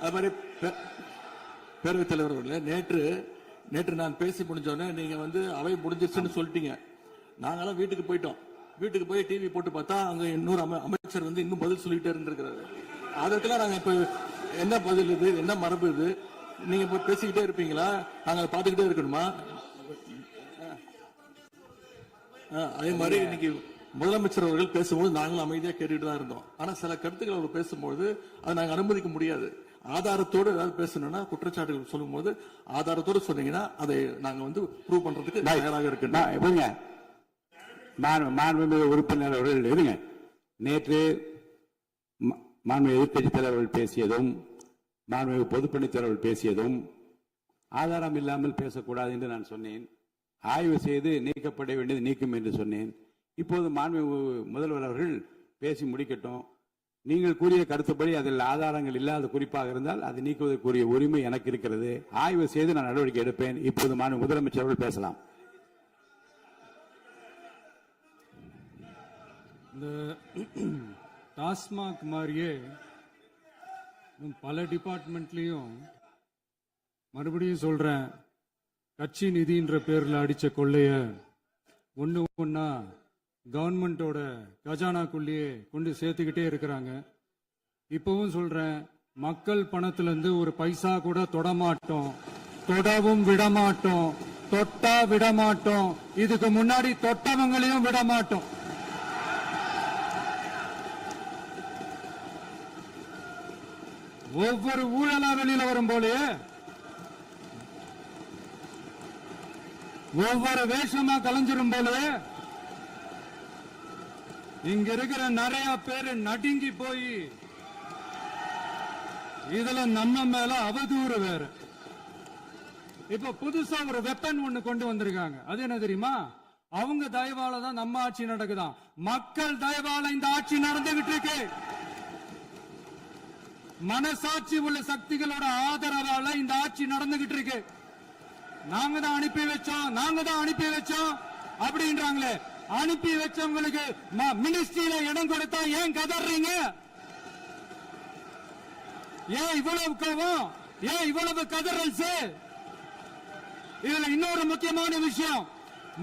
அது மாதிரி பேரவைத் தலைவர் அவர்களே, நேற்று நான் பேசி முடிஞ்சோடனே நீங்க அவை முடிஞ்சிருச்சுன்னு சொல்லிட்டீங்க. நாங்கெல்லாம் வீட்டுக்கு போயிட்டோம். வீட்டுக்கு போய் டிவி போட்டு பார்த்தா அங்க இன்னொரு அமைச்சர் இன்னும் பதில் சொல்லிட்டே இருந்திருக்கிறாரு. அதற்கெல்லாம் நாங்க இப்ப என்ன பதில் இது, என்ன மரபு இது? நீங்க இப்ப பேசிக்கிட்டே இருப்பீங்களா? நாங்க பாத்துக்கிட்டே இருக்கணுமா? அதே மாதிரி இன்னைக்கு முதலமைச்சர் அவர்கள் பேசும்போது நாங்களும் அமைதியா கேட்டுட்டு தான் இருந்தோம். ஆனா சில கருத்துக்கள் அவர் பேசும்போது அதை நாங்க அனுமதிக்க முடியாது. ஆதாரத்தோடு ஏதாவது பேசணும்னா, குற்றச்சாட்டுகள் சொல்லும் போது ஆதாரத்தோடு சொன்னீங்கன்னா அதை நாங்க ப்ரூவ் பண்றதுக்கு தயாராக இருக்கு. மாண்புமிகு உறுப்பினர் அவர்கள் இருங்க. நேற்று மாண்புமிகு எதிர்க்கட்சி தலைவர்கள் பேசியதும் மாண்புமிகு பொதுப்பணித் தலைவர்கள் பேசியதும் ஆதாரம் இல்லாமல் பேசக்கூடாது என்று நான் சொன்னேன். ஆய்வு செய்து நீக்கப்பட வேண்டியது நீக்கும் என்று சொன்னேன். இப்போது மாண்புமிகு முதல்வர் அவர்கள் பேசி முடிக்கட்டும். நீங்கள் கூறிய கருத்துப்படி அதில் ஆதாரங்கள் இல்லாத குறிப்பாக இருந்தால் அதை நீக்குவதற்குரிய உரிமை எனக்கு இருக்கிறது. ஆய்வு செய்து நான் நடவடிக்கை எடுப்பேன். இப்போது மாண்புமிகு முதலமைச்சர் அவர்கள் பேசலாம். இந்த டாஸ்மாக் மாதிரியே பல டிபார்ட்மெண்ட்லயும் மறுபடியும் சொல்றேன், கட்சி நிதின்ற பேர்ல அடிச்ச கொள்ளைய ஒன்னா கவர்மெண்டோட கஜானாக்குள்ளேயே கொண்டு சேர்த்துக்கிட்டே இருக்கிறாங்க. இப்பவும் சொல்றேன், மக்கள் பணத்துல இருந்து ஒரு பைசா கூட தொடமாட்டோம், தொடவும் விடமாட்டோம், தொட்டா விடமாட்டோம். இதுக்கு முன்னாடி தொட்டவங்களையும் விடமாட்டோம். ஒவ்வொரு ஊழலா வெளியில வரும் போலே, ஒவ்வொரு வேஷமா கலைஞ்சிரும் போலே, இங்க இருக்கிற நிறைய பேரு நடுங்கி போய் இதுல நம்ம மேல அவதூறு வேற. இப்ப புதுசா ஒரு வெப்பன் ஒண்ணு கொண்டு வந்திருக்காங்க. அது என்ன தெரியுமா? அவங்க தயவால தான் நம்ம ஆட்சி நடக்குதான். மக்கள் தயவால இந்த ஆட்சி நடந்துகிட்டு இருக்கு. மனசாட்சி உள்ள சக்திகளோட ஆதரவால இந்த ஆட்சி நடந்துகிட்டு இருக்கு. நாங்க தான் அனுப்பி வச்சோம் அப்படின்றாங்களே. அனுப்பி வச்சவங்களுக்கு மினிஸ்ட்ரியில இடம் கொடுத்தா ஏன் கதறீங்க? ஏன் இவ்வளவு கோவம்? ஏன் இவ்வளவு கதறல்? இதுல இன்னொரு முக்கியமான விஷயம்,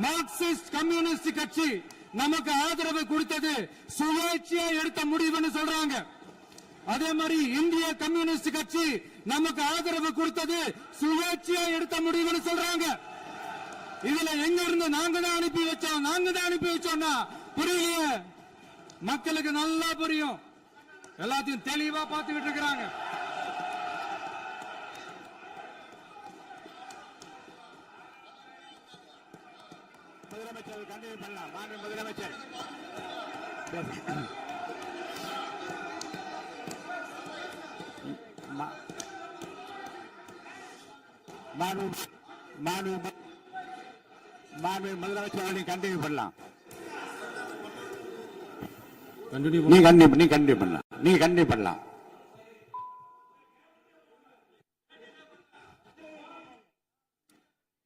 மார்க்சிஸ்ட் கம்யூனிஸ்ட் கட்சி நமக்கு ஆதரவு கொடுத்தது சுயேட்சையா எடுத்த முடிவுன்னு சொல்றாங்க. அதே மாதிரி இந்திய கம்யூனிஸ்ட் கட்சி நமக்கு ஆதரவு கொடுத்தது சுயேட்சையா எடுத்த முடிவுன்னு சொல்றாங்க. இதுல எங்க இருந்து நாங்க தான் அனுப்பி வச்சோம்னா புரியலையே. மக்களுக்கு நல்லா புரியும். எல்லாத்தையும் தெளிவா பார்த்துக்கிட்டு இருக்கிறாங்க. முதலமைச்சர் கண்டினியூ பண்ணலாம். முதலமைச்சர் முதலமைச்சர் கண்டினியூ பண்ணலாம். நீ கண்டினியூ பண்ணலாம்.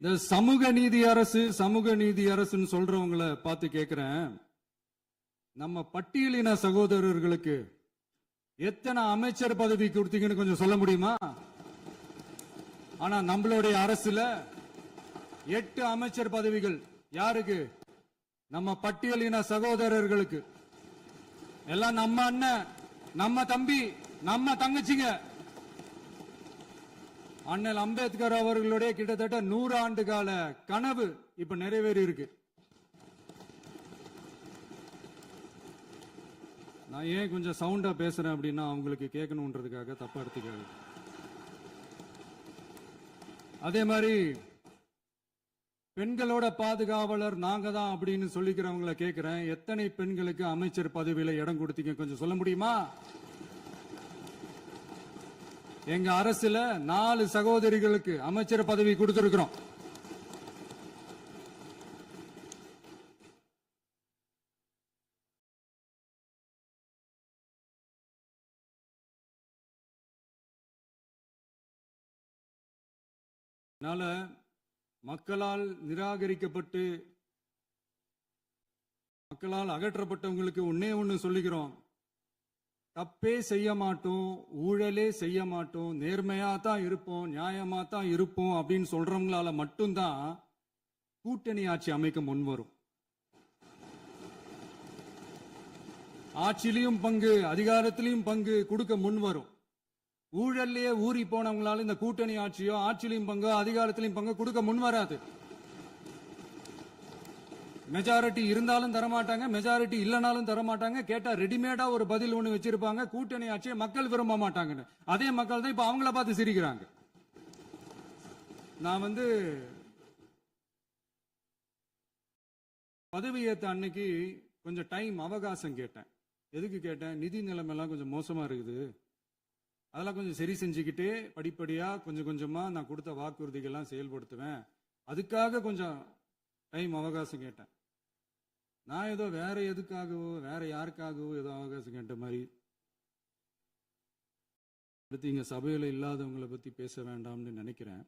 இந்த சமூக நீதி அரசுன்னு சொல்றவங்களை பார்த்து கேட்கிறேன், நம்ம பட்டியலின சகோதரர்களுக்கு எத்தனை அமைச்சர் பதவி கொடுத்தீங்கன்னு கொஞ்சம் சொல்ல முடியுமா? ஆனா நம்மளுடைய அரசுல 8 அமைச்சர் பதவிகள் யாருக்கு? நம்ம பட்டியலின சகோதரர்களுக்கு. எல்லாம் நம்ம அண்ணன், நம்ம தம்பி, நம்ம தங்கச்சிங்க. அண்ணல் அம்பேத்கர் அவர்களுடைய கிட்டத்தட்ட 100 ஆண்டு கால கனவு இப்ப நிறைவேறி இருக்கு. நான் ஏன் கொஞ்சம் சவுண்டா பேசுறேன் அப்படின்னா அவங்களுக்கு கேட்கணுன்றதுக்காக தப்பா எடுத்துக்காது. அதே மாதிரி பெண்களோட பாதுகாவலர் நாங்க தான் அப்படின்னு சொல்லிக்கிறவங்களை கேட்கிறேன், எத்தனை பெண்களுக்கு அமைச்சர் பதவியில இடம் கொடுத்தீங்க கொஞ்சம் சொல்ல முடியுமா? எங்க அரசுல 4 சகோதரிகளுக்கு அமைச்சர் பதவி கொடுத்திருக்கிறோம். அதனால மக்களால் நிராகரிக்கப்பட்டு மக்களால் அகற்றப்பட்டவங்களுக்கு ஒன்னே ஒன்னு சொல்லிக்கிறோம், தப்பே செய்ய மாட்டோம், ஊழலே செய்ய மாட்டோம், நேர்மையா தான் இருப்போம், நியாயமா தான் இருப்போம் அப்படின்னு சொல்றவங்களால மட்டும்தான் கூட்டணி ஆட்சி அமைக்க முன்வரும். ஆட்சியிலையும் பங்கு, அதிகாரத்திலையும் பங்கு கொடுக்க முன்வரும். ஊழல்லையே ஊறி போனவங்களால இந்த கூட்டணி ஆட்சியோ, ஆட்சியிலையும் பங்கோ, அதிகாரத்திலையும் பங்கு கொடுக்க முன்வராது. மெஜாரிட்டி இருந்தாலும் தரமாட்டாங்க, மெஜாரிட்டி இல்லைனாலும் தரமாட்டாங்க. கேட்டா ரெடிமேடா ஒரு பதில் ஒண்ணு வச்சிருப்பாங்க, கூட்டணி ஆட்சியை மக்கள் விரும்ப மாட்டாங்கன்னு. அதே மக்கள் தான் இப்ப அவங்கள பார்த்து சிரிக்கிறாங்க. நான் பதவியேற்ற அன்னைக்கு கொஞ்சம் டைம் அவகாசம் கேட்டேன். எதுக்கு கேட்டேன்? நிதி நிலைமைலாம் கொஞ்சம் மோசமா இருக்குது, அதெல்லாம் கொஞ்சம் சரி செஞ்சுக்கிட்டே படிப்படியா கொஞ்சம் கொஞ்சமா நான் கொடுத்த வாக்குறுதிகள்லாம் செயல்படுத்துவேன், அதுக்காக கொஞ்சம் டைம் அவகாசம் கேட்டேன். நான் ஏதோ வேற எதுக்காகவோ வேற யாருக்காகவோ ஏதோ அவகாசம் கேட்ட மாதிரி. அடுத்து இங்க சபையில இல்லாதவங்களை பத்தி பேச வேண்டாம்னு நினைக்கிறேன்.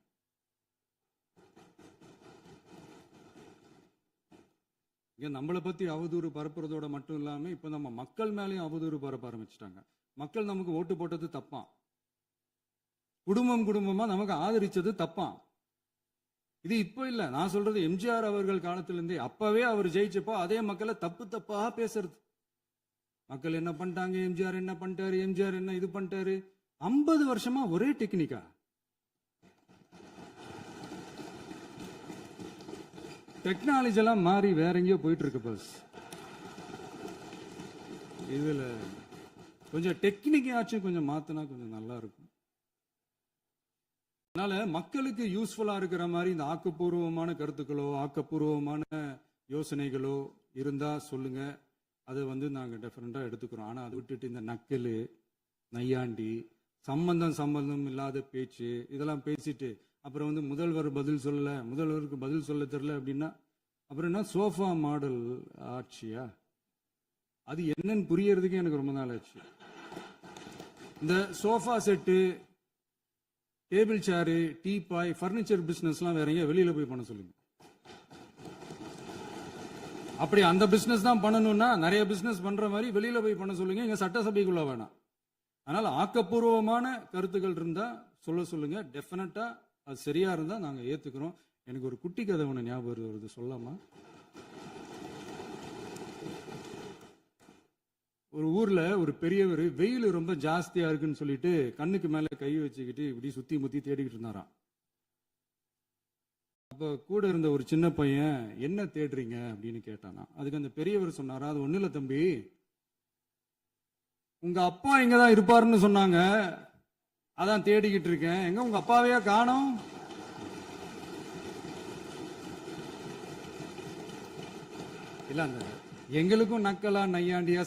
இங்க நம்மளை பத்தி அவதூறு பரப்புறதோட மட்டும் இல்லாம இப்ப நம்ம மக்கள் மேலேயும் அவதூறு பரப்ப ஆரம்பிச்சிட்டாங்க. மக்கள் நமக்கு ஓட்டு போட்டது தப்பான், குடும்பம் குடும்பமா நமக்கு ஆதரிச்சது தப்பான். இது இப்போ இல்ல, நான் சொல்றது எம்ஜிஆர் அவர்கள் காலத்திலிருந்தே. அப்பவே அவர் ஜெயிச்சப்போ அதே மக்களை தப்பு தப்பா பேசுறது. மக்கள் என்ன பண்ணிட்டாங்க, எம்ஜிஆர் என்ன பண்ணிட்டாரு, எம்ஜிஆர் என்ன இது பண்ணிட்டாரு. 50 வருஷமா ஒரே டெக்னிக்கா. டெக்னாலஜி எல்லாம் மாறி வேற எங்கேயோ போயிட்டு இருக்கு. பஸ் இதுல கொஞ்சம் டெக்னிக்காச்சும் கொஞ்சம் மாத்தினா கொஞ்சம் நல்லா இருக்கும். அதனால மக்களுக்கு யூஸ்ஃபுல்லா இருக்கிற மாதிரி இந்த ஆக்கப்பூர்வமான கருத்துக்களோ ஆக்கப்பூர்வமான யோசனைகளோ இருந்தா சொல்லுங்க, அதை நாங்க டெஃபரெண்டா எடுத்துக்கிறோம். ஆனா அதை விட்டுட்டு இந்த நக்கலு, நையாண்டி, சம்பந்தம் இல்லாத பேச்சு இதெல்லாம் பேசிட்டு அப்புறம் முதல்வர் பதில் சொல்லல, முதல்வருக்கு பதில் சொல்ல தெரியல அப்படின்னா அப்புறம் என்ன சோஃபா மாடல் ஆட்சியா? அது என்னன்னு புரியறதுக்கு எனக்கு ரொம்ப நாள் ஆச்சு. இந்த sofa set, table chair, teapoy, furniture பிசினஸ்லாம் வேற எங்க வெளியில போய் பண்ண சொல்லுங்க. அப்படி அந்த பிசினஸ் தான் பண்ணணும்னா நிறைய பிசினஸ் பண்ற மாதிரி வெளியில போய் பண்ண சொல்லுங்க, இங்க சட்டசபைக்குள்ள வேணாம். அதனால ஆக்கப்பூர்வமான கருத்துக்கள் இருந்தா சொல்லுங்க. டெஃபினட்டா அது சரியா இருந்தா நாங்க ஏத்துக்கிறோம். எனக்கு ஒரு குட்டி கதை ஒண்ணு ஞாபகம் வருது, சொல்லாமா? ஒரு ஊர்ல ஒரு பெரியவர் வெயில் ரொம்ப ஜாஸ்தியா இருக்குன்னு சொல்லிட்டு கண்ணுக்கு மேல கை வச்சுக்கிட்டு இப்படி சுத்தி முத்தி தேடிக்கிட்டு இருந்தாராம். அப்ப கூட இருந்த ஒரு சின்ன பையன் என்ன தேடுறீங்க அப்படின்னு கேட்டானா. அதுக்கு அந்த பெரியவர் சொன்னாரா, அது ஒண்ணு இல்ல தம்பி, உங்க அப்பா இங்கதான் இருப்பாருன்னு சொன்னாங்க, அதான் தேடிக்கிட்டு இருக்கேன். எங்க உங்க அப்பாவையா காணோம்? இல்ல அந்த எங்களுக்கும் நக்கலா நையாண்டியா